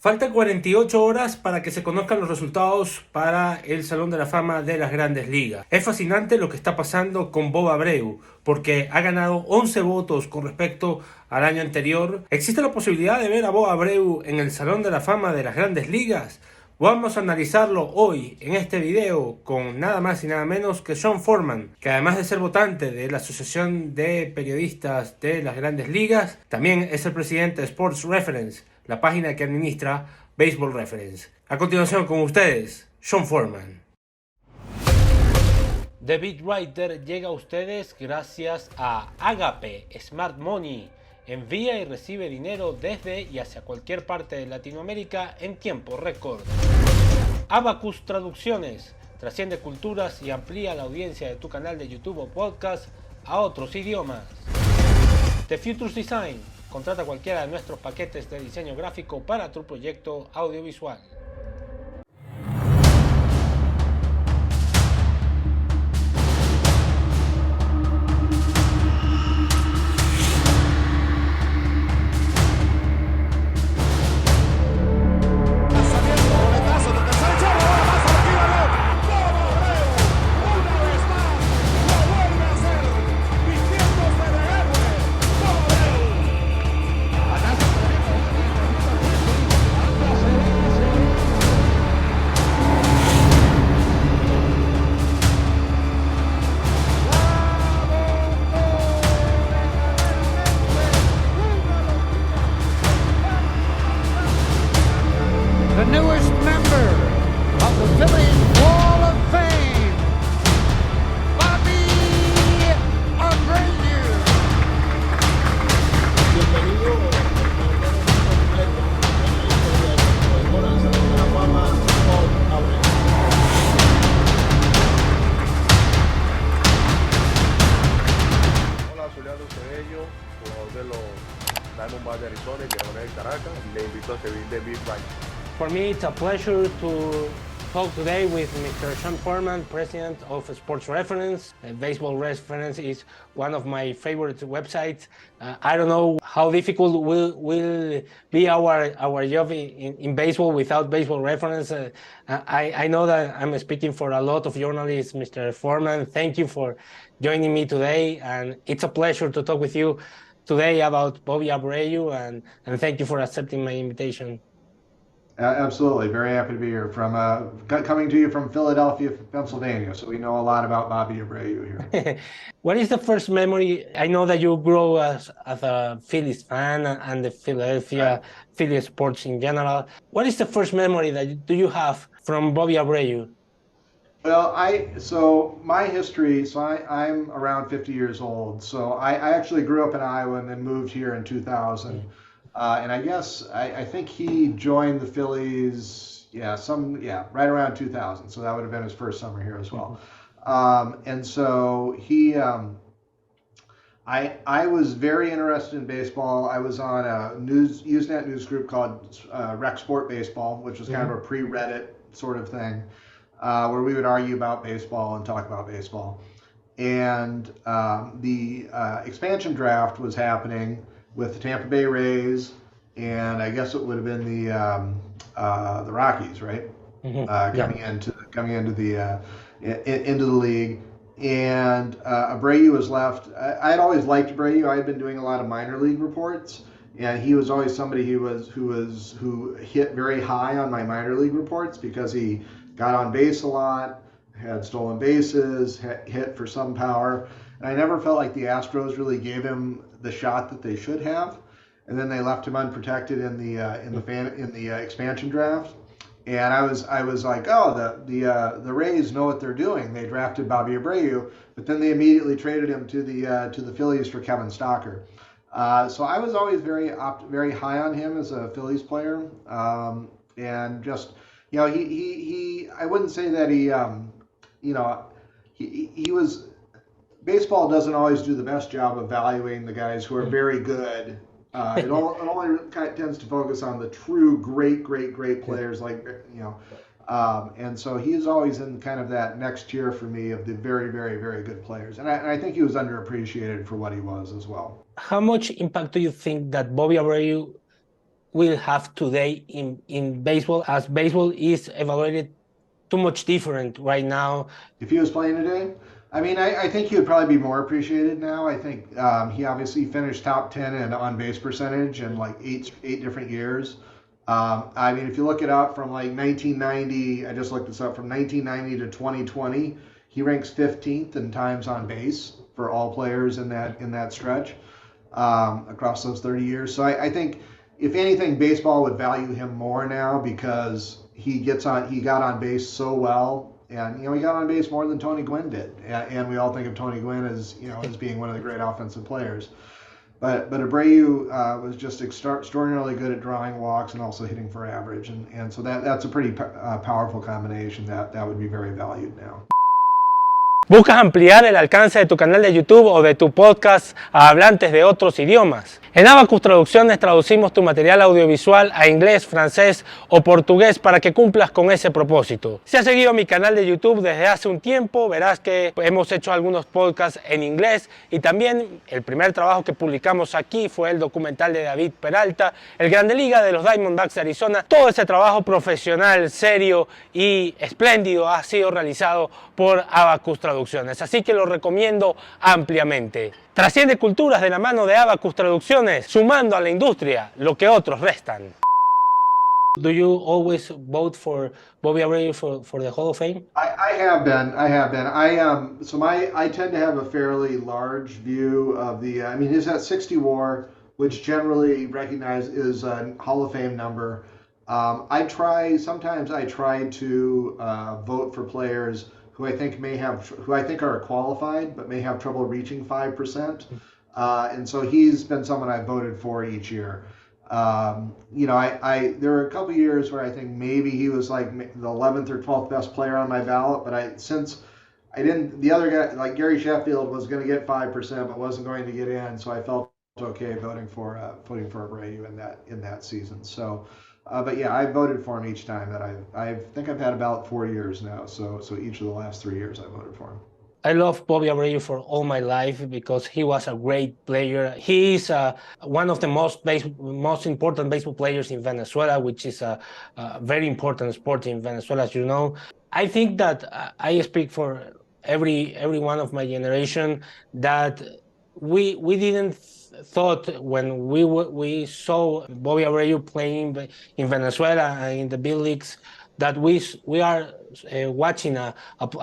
Faltan 48 horas para que se conozcan los resultados para el Salón de la Fama de las Grandes Ligas. Es fascinante lo que está pasando con Bob Abreu, porque ha ganado 11 votos con respecto al año anterior. ¿Existe la posibilidad de ver a Bob Abreu en el Salón de la Fama de las Grandes Ligas? Vamos a analizarlo hoy en este video con nada más y nada menos que Sean Forman, que además de ser votante de la Asociación de Periodistas de las Grandes Ligas, también es el presidente de Sports Reference, la página que administra Baseball Reference. A continuación con ustedes, Sean Forman. The Beatwriter llega a ustedes gracias a Agape Smart Money. Envía y recibe dinero desde y hacia cualquier parte de Latinoamérica en tiempo récord. Abacus Traducciones. Trasciende culturas y amplía la audiencia de tu canal de YouTube o podcast a otros idiomas. The Futures Design. Contrata cualquiera de nuestros paquetes de diseño gráfico para tu proyecto audiovisual. The newest member of the Phillies Wall of Fame, Bob Abreu. Bienvenido al Salón de la Fama, Bob Abreu. Hola, soy Leandro Cedeño, jugador de los Diamondbacks de Arizona y Quiero de Caracas, y le invito a seguir de Beatwriter. For me, it's a pleasure to talk today with Mr. Sean Forman, president of Sports Reference. Baseball Reference is one of my favorite websites. I don't know how difficult will be our job in baseball without Baseball Reference. I know that I'm speaking for a lot of journalists, Mr. Forman. Thank you for joining me today, and it's a pleasure to talk with you today about Bob Abreu, and thank you for accepting my invitation. Absolutely. Very happy to be here. Coming to you from Philadelphia, Pennsylvania. So we know a lot about Bobby Abreu here. What is the first memory? I know that you grew as a Phillies fan and the Philadelphia Phillies sports in general. What is the first memory that do you have from Bobby Abreu? Well, my history, I'm around 50 years old. So I actually grew up in Iowa and then moved here in 2000. And I think he joined the Phillies, right around 2000. So that would have been his first summer here as well. And so I was very interested in baseball. I was on a Usenet news group called Rec Sport Baseball, which was kind of a pre-Reddit sort of thing, where we would argue about baseball and talk about baseball. And the expansion draft was happening with the Tampa Bay Rays, and I guess it would have been the Rockies, right? Coming into the league, and Abreu was left. I had always liked Abreu. I had been doing a lot of minor league reports, and he was always somebody who hit very high on my minor league reports because he got on base a lot, had stolen bases, hit for some power. And I never felt like the Astros really gave him the shot that they should have, and then they left him unprotected in the expansion draft. And I was like, oh, the Rays know what they're doing. They drafted Bobby Abreu, but then they immediately traded him to the Phillies for Kevin Stocker. So I was always very high on him as a Phillies player, and just he I wouldn't say that he was. Baseball doesn't always do the best job of evaluating the guys who are very good. It only kind of tends to focus on the true great players, and so he's always in kind of that next tier for me of the very good players. And I think he was underappreciated for what he was as well. How much impact do you think that Bobby Abreu will have today in baseball, as baseball is evaluated too much different right now. If he was playing today, I mean, I think he would probably be more appreciated now. I think he obviously finished top 10 in on-base percentage in like eight different years. I mean, if you look it up from like 1990, I just looked this up, from 1990 to 2020, he ranks 15th in times on base for all players in that stretch across those 30 years. So I think, if anything, baseball would value him more now because he got on base so well. And, he got on base more than Tony Gwynn did. And we all think of Tony Gwynn as, as being one of the great offensive players. But Abreu was just extraordinarily good at drawing walks and also hitting for average. And so that's a pretty powerful combination that would be very valued now. ¿Buscas ampliar el alcance de tu canal de YouTube o de tu podcast a hablantes de otros idiomas? En Abacus Traducciones traducimos tu material audiovisual a inglés, francés o portugués para que cumplas con ese propósito. Si has seguido mi canal de YouTube desde hace un tiempo, verás que hemos hecho algunos podcasts en inglés y también el primer trabajo que publicamos aquí fue el documental de David Peralta, el Grande Liga de los Diamondbacks de Arizona. Todo ese trabajo profesional, serio y espléndido ha sido realizado por Abacus Traducciones, así que lo recomiendo ampliamente. Trasciende culturas de la mano de Abacus Traducciones, sumando a la industria lo que otros restan. Do you always vote for Bobby Abreu for the Hall of Fame? I have been. I tend to have a fairly large view of the. I mean, he's at 60 WAR, which generally recognized is a Hall of Fame number. Sometimes I try to vote for players who I think are qualified, but may have trouble reaching 5%. And so he's been someone I voted for each year. There were a couple of years where I think maybe he was like the 11th or 12th best player on my ballot, but the other guy, like Gary Sheffield, was going to get 5%, but wasn't going to get in. So I felt okay voting for Abreu in that season. So. But yeah, I voted for him each time that I think I've had about 4 years now. So each of the last 3 years I voted for him. I love Bobby Abreu for all my life because he was a great player. He is one of the most important baseball players in Venezuela, which is a very important sport in Venezuela, as you know. I think that I speak for every one of my generation that we didn't thought when we saw Bobby Abreu playing in Venezuela in the big leagues that we are watching a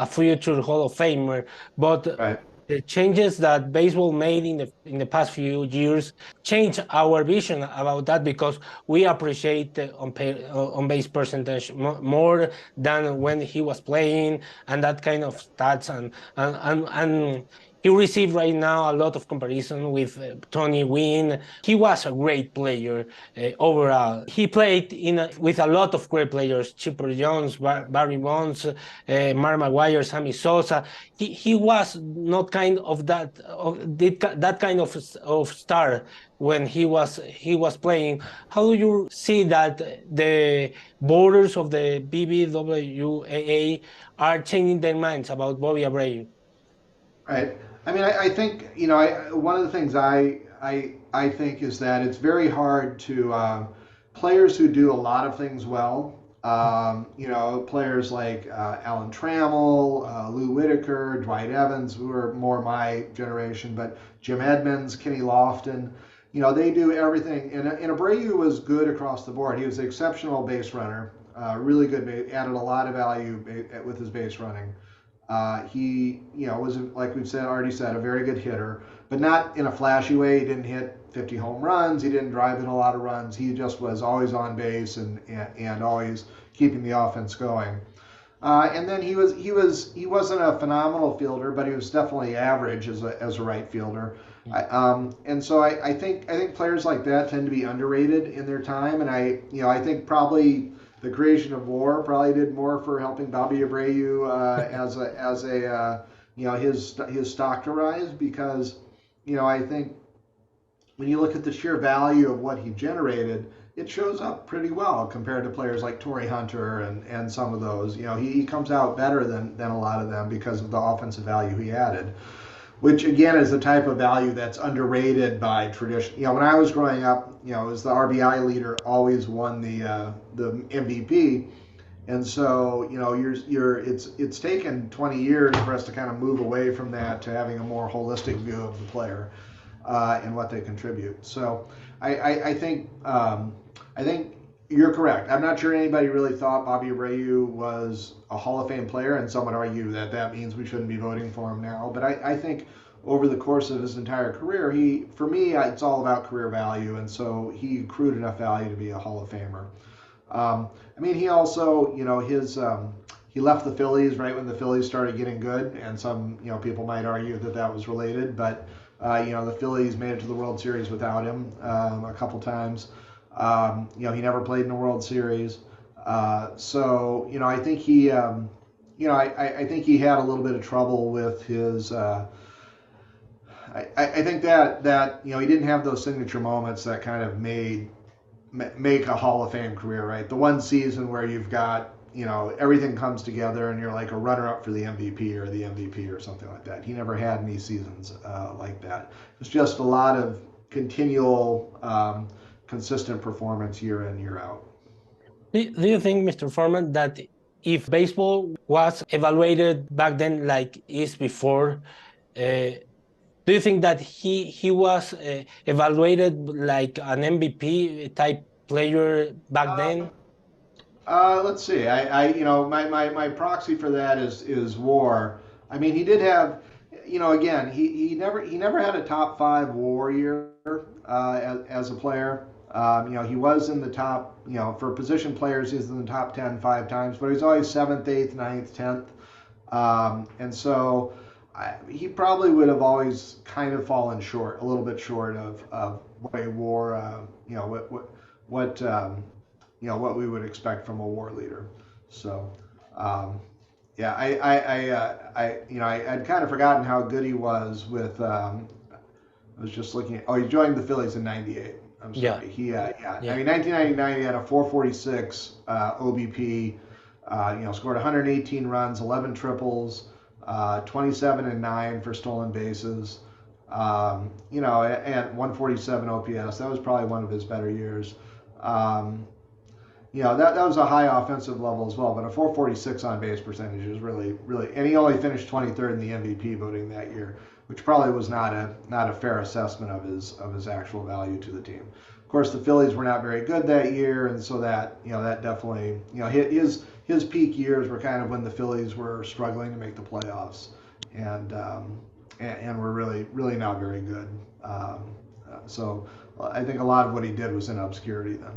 future Hall of Famer, but right. The changes that baseball made in the past few years changed our vision about that because we appreciate the on base percentage more than when he was playing and that kind of stats and he received right now a lot of comparison with Tony Gwynn. He was a great player overall. He played with a lot of great players: Chipper Jones, Barry Bonds, Mark McGwire, Sammy Sosa. He was not kind of that kind of star when he was playing. How do you see that the borders of the BBWAA are changing their minds about Bobby Abreu? Right. I mean, I think, one of the things I think is that it's very hard to, players who do a lot of things well, players like Alan Trammell, Lou Whitaker, Dwight Evans, who are more my generation, but Jim Edmonds, Kenny Lofton, they do everything. And Abreu was good across the board. He was an exceptional base runner, really good, added a lot of value with his base running. He, was, like we've already said, a very good hitter, but not in a flashy way. He didn't hit 50 home runs. He didn't drive in a lot of runs. He just was always on base and always keeping the offense going. And then he wasn't a phenomenal fielder, but he was definitely average as a right fielder. And so I think players like that tend to be underrated in their time. And I think probably the creation of WAR probably did more for helping Bobby Abreu his stock to rise because I think when you look at the sheer value of what he generated, it shows up pretty well compared to players like Torrey Hunter and some of those. He comes out better than a lot of them because of the offensive value he added. which again is a type of value that's underrated by tradition. You know, when I was growing up, you know, as the RBI leader always won the MVP, and so you know, it's taken 20 years for us to kind of move away from that to having a more holistic view of the player and what they contribute. So I think you're correct. I'm not sure anybody really thought Bobby Abreu was a Hall of Fame player, and some would argue that that means we shouldn't be voting for him now. But I think over the course of his entire career, for me, it's all about career value, and so he accrued enough value to be a Hall of Famer. I mean, he also, you know, he left the Phillies right when the Phillies started getting good, and some, you know, people might argue that that was related, but you know, the Phillies made it to the World Series without him a couple times. You know, he never played in a World Series. So, you know, I think he, you know, I think he had a little bit of trouble with his, I think that, you know, he didn't have those signature moments that kind of make a Hall of Fame career, right? The one season where you've got, you know, everything comes together and you're like a runner-up for the MVP or the MVP or something like that. He never had any seasons like that. It's just a lot of continual, consistent performance year in, year out. Do you think, Mr. Forman, that if baseball was evaluated back then like is before, do you think that he was evaluated like an MVP type player back then? Let's see. You know, my proxy for that is WAR. I mean, he did have, you know, again, he never had a top 5 WAR year as a player. You know, he was in the top, you know, for position players, he's in the top 10 5 times, but he's always 7th, 8th, 9th, 10th. And so he probably would have always kind of fallen short, a little bit short of what a WAR, you know, what you know, what we would expect from a WAR leader. So, yeah, you know, I'd kind of forgotten how good he was with, I was just looking at, he joined the Phillies in 98. I'm sorry. Yeah. I mean, 1999, he had a 446 OBP, you know, scored 118 runs, 11 triples, 27 and 9 for stolen bases, you know, and 147 OPS. That was probably one of his better years. You know, that was a high offensive level as well, but a 446 on base percentage is really, and he only finished 23rd in the MVP voting that year, which probably was not a fair assessment of his actual value to the team. Of course, the Phillies were not very good that year, and so that, you know, that definitely, you know, his peak years were kind of when the Phillies were struggling to make the playoffs, and were really not very good. So I think a lot of what he did was in obscurity then.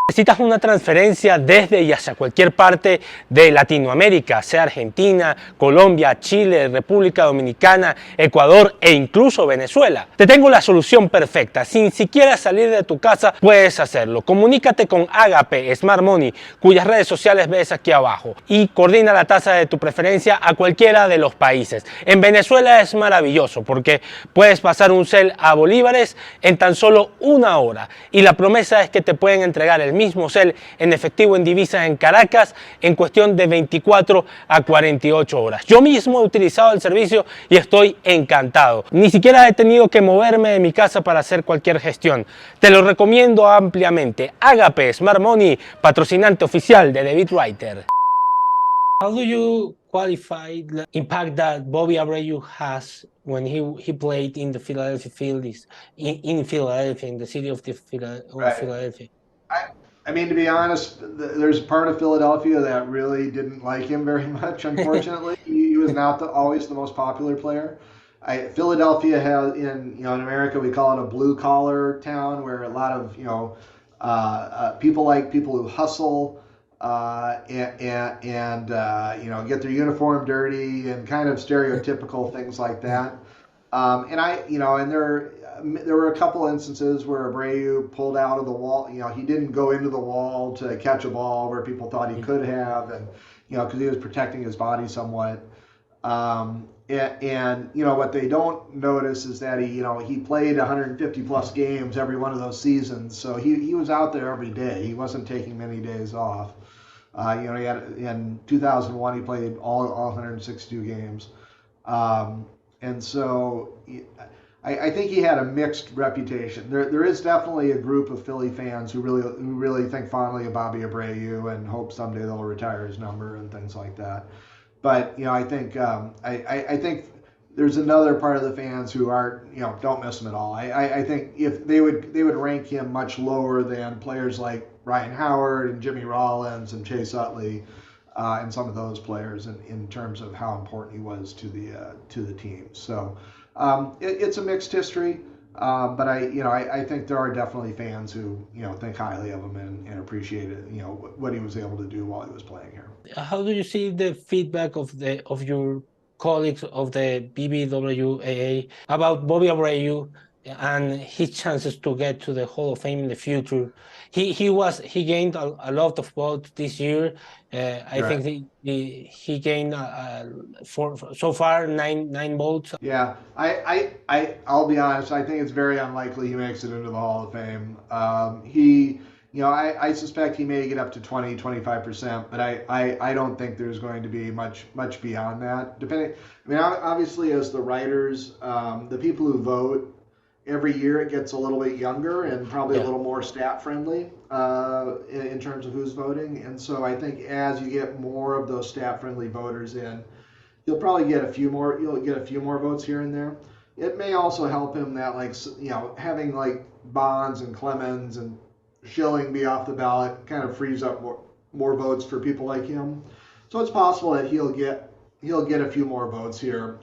Necesitas una transferencia desde y hacia cualquier parte de Latinoamérica, sea Argentina, Colombia, Chile, República Dominicana, Ecuador e incluso Venezuela. Te tengo la solución perfecta. Sin siquiera salir de tu casa puedes hacerlo. Comunícate con Agape Smart Money, cuyas redes sociales ves aquí abajo, y coordina la tasa de tu preferencia a cualquiera de los países. En Venezuela es maravilloso porque puedes pasar un cel a bolívares en tan solo 1 hora, y la promesa es que te pueden entregar el mismo cel en efectivo en divisas en Caracas en cuestión de 24 a 48 horas. Yo mismo he utilizado el servicio y estoy encantado. Ni siquiera he tenido que moverme de mi casa para hacer cualquier gestión. Te lo recomiendo ampliamente. Agape Smart Money, patrocinante oficial de Beatwriter. How do you qualify the impact that Bobby Abreu has when he played in the Philadelphia Phillies, in Philadelphia, in the city of Philadelphia? I mean, to be honest, there's a part of Philadelphia that really didn't like him very much, unfortunately. He was not always the most popular player. Philadelphia has, in America, we call it a blue-collar town, where a lot of, people like people who hustle and get their uniform dirty and kind of stereotypical things like that. There were a couple instances where Abreu pulled out of the wall. He didn't go into the wall to catch a ball where people thought he could have, and because he was protecting his body somewhat. And what they don't notice is that he played 150 plus games every one of those seasons, so he was out there every day. He wasn't taking many days off. He had in 2001 he played all 162 games. and so I think he had a mixed reputation. There is definitely a group of Philly fans who really think fondly of Bobby Abreu and hope someday they'll retire his number and things like that. But I think I think there's another part of the fans who don't miss him at all. I think if they would rank him much lower than players like Ryan Howard and Jimmy Rollins and Chase Utley and some of those players in terms of how important he was to the team. So. It's a mixed history, but I think there are definitely fans who think highly of him and appreciate it, what he was able to do while he was playing here. How do you see the feedback of your colleagues of the BBWAA about Bobby Abreu and his chances to get to the Hall of Fame in the future? He gained a lot of votes this year. I think he gained so far nine votes. Yeah, I'll be honest. I think it's very unlikely he makes it into the Hall of Fame. I suspect he may get up to 25%, but I don't think there's going to be much beyond that. Obviously, as the writers, the people who vote, every year it gets a little bit younger and probably a little more stat friendly in terms of who's voting. And so I think as you get more of those stat friendly voters in, you'll probably get a few more votes here and there. It may also help him that having like Bonds and Clemens and Schilling be off the ballot kind of frees up more votes for people like him. So it's possible that he'll get a few more votes here,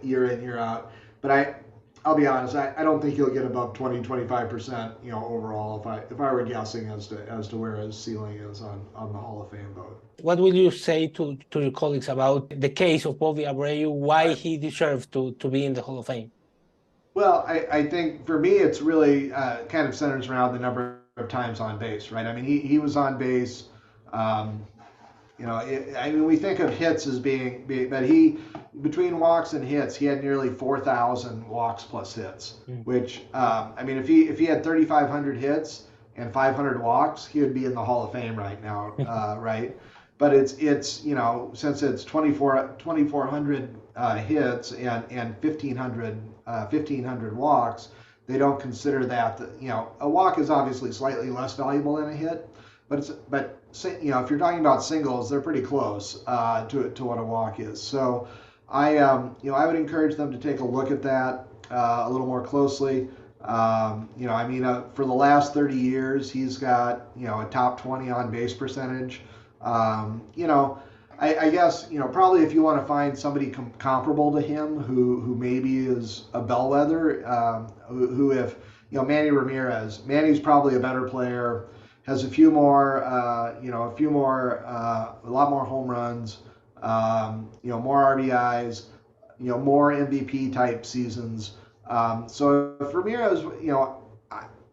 year in, year out. But I'll be honest, I don't think he'll get above 25%, overall if I were guessing as to where his ceiling is on the Hall of Fame vote. What will you say to your colleagues about the case of Bobby Abreu, why he deserves to be in the Hall of Fame? Well, I think for me it's really kind of centers around the number of times on base, right? I mean, he was on base. We think of hits as being, but between walks and hits, he had nearly 4,000 walks plus hits. Which, if he had 3,500 hits and 500 walks, he would be in the Hall of Fame right now, right? But it's since it's 2,400 hits and 1,500 walks, they don't consider that. A walk is obviously slightly less valuable than a hit, but if you're talking about singles, they're pretty close to what a walk is. So I would encourage them to take a look at that a little more closely. For the last 30 years, he's got a top 20 on base percentage. I guess probably if you want to find somebody comparable to him who maybe is a bellwether, if Manny Ramirez, Manny's probably a better player, has a lot more home runs, more RBIs, more MVP type seasons. So if Ramirez,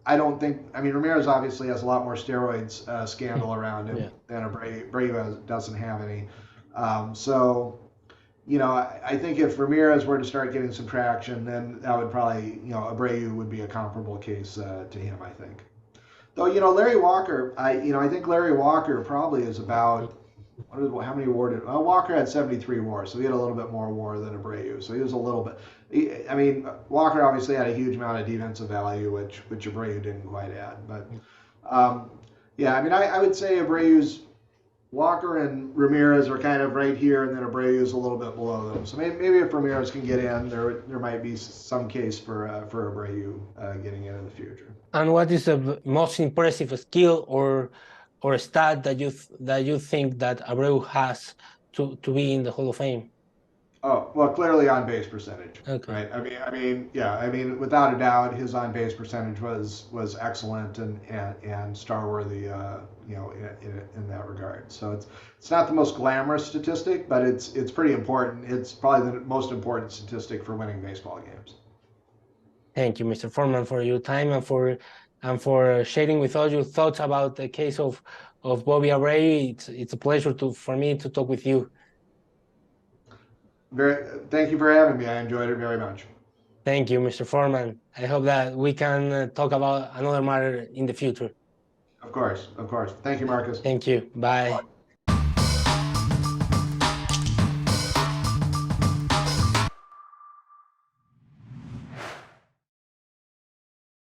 I don't think. Ramirez obviously has a lot more steroids scandal around him than Abreu doesn't have any. I think if Ramirez were to start getting some traction, then that would probably, Abreu would be a comparable case to him, I think. Though, Larry Walker, I think Larry Walker probably is about, how many WAR did, Walker had 73 WAR, so he had a little bit more WAR than Abreu, so he was a little bit, Walker obviously had a huge amount of defensive value, which Abreu didn't quite add, but, I would say Walker and Ramirez are kind of right here, and then Abreu is a little bit below them. So maybe if Ramirez can get in, there might be some case for Abreu getting in the future. And what is the most impressive skill or stat that you think that Abreu has to be in the Hall of Fame? Oh, well, clearly on base percentage. Okay. Right. Without a doubt, his on base percentage was excellent and star worthy, in that regard. So it's not the most glamorous statistic, but it's pretty important. It's probably the most important statistic for winning baseball games. Thank you, Mr. Forman, for your time and for sharing with us your thoughts about the case of Bobby Abreu. It's a pleasure for me to talk with you. Thank you for having me. I enjoyed it very much. Thank you, Mr. Forman. I hope that we can talk about another matter in the future. Of course. Thank you, Marcus. Thank you. Bye.